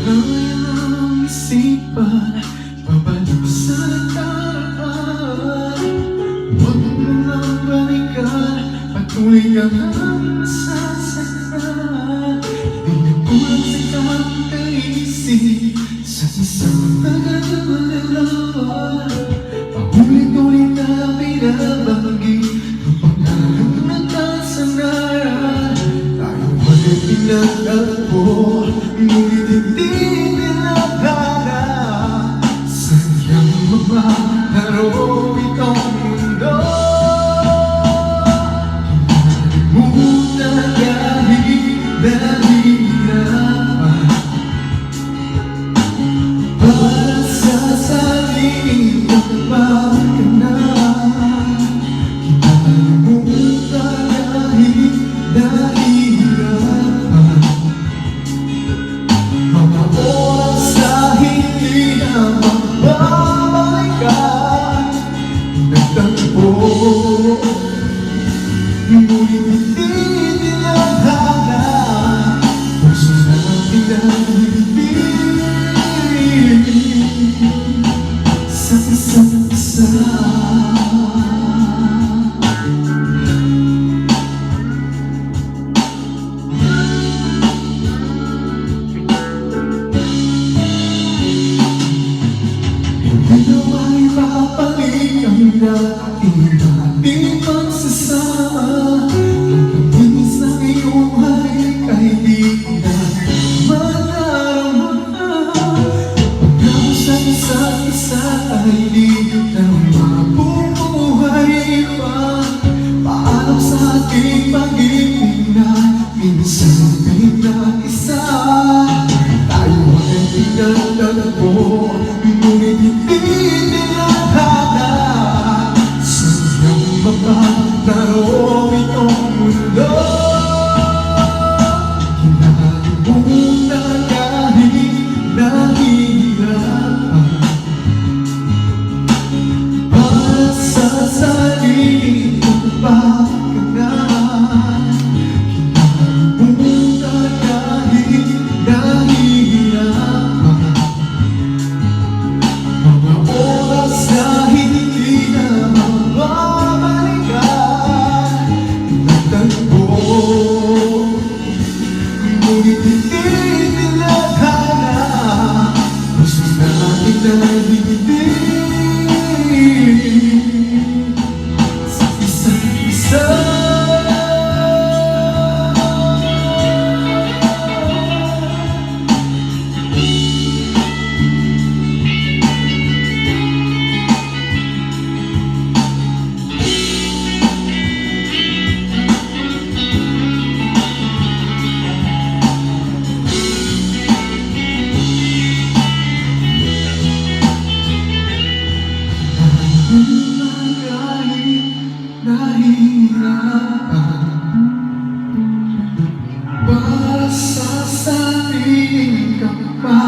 ang isipan, pabalik sa nakaraan. Huwag mo lang balikan, patuloy ka lang masasaktan. Di na kulang sa kakaisip sa isang nag-alala. Paulit-ulit na binabanggit ang pangalan na kasanayan. Tayo ay pinagtagpo, ngunit hindi nilakala. Sayang mamalaro itong mundo. Kinalimutan kahit nahihirapan. Para sa sarili magbago ka na. Kinalimutan kahit nahihirapan. Mga oras na hindi na magbabalikan. Nagtagpo, ngunit hindi tinadhana. Puso na pinag-ibig sa isa't isa. Hindi na maipapalik ang dating pagsasama. Ang tamis ng iyong halik ay di na madarama. Pagkamo sa isa't isa ay di na mabubuhay pa. Paalam sa ating pag-ibig na minsan pinag-isa. Tayo ay pinagtagpo, ngunit hindi nilakala. Sayang mamalaro itong mundo. Kinalimutan kahit nahihirapan. Para sa sarili magbago ka na. Kinalimutan kahit nahihirapan. Mga oras na hindi na mababalikan. Nagtagpo, ngunit hindi nilakala. Gusto natin na ibig sa isa't isa. Kahit nahihirapan. Para sa sarili ka pa.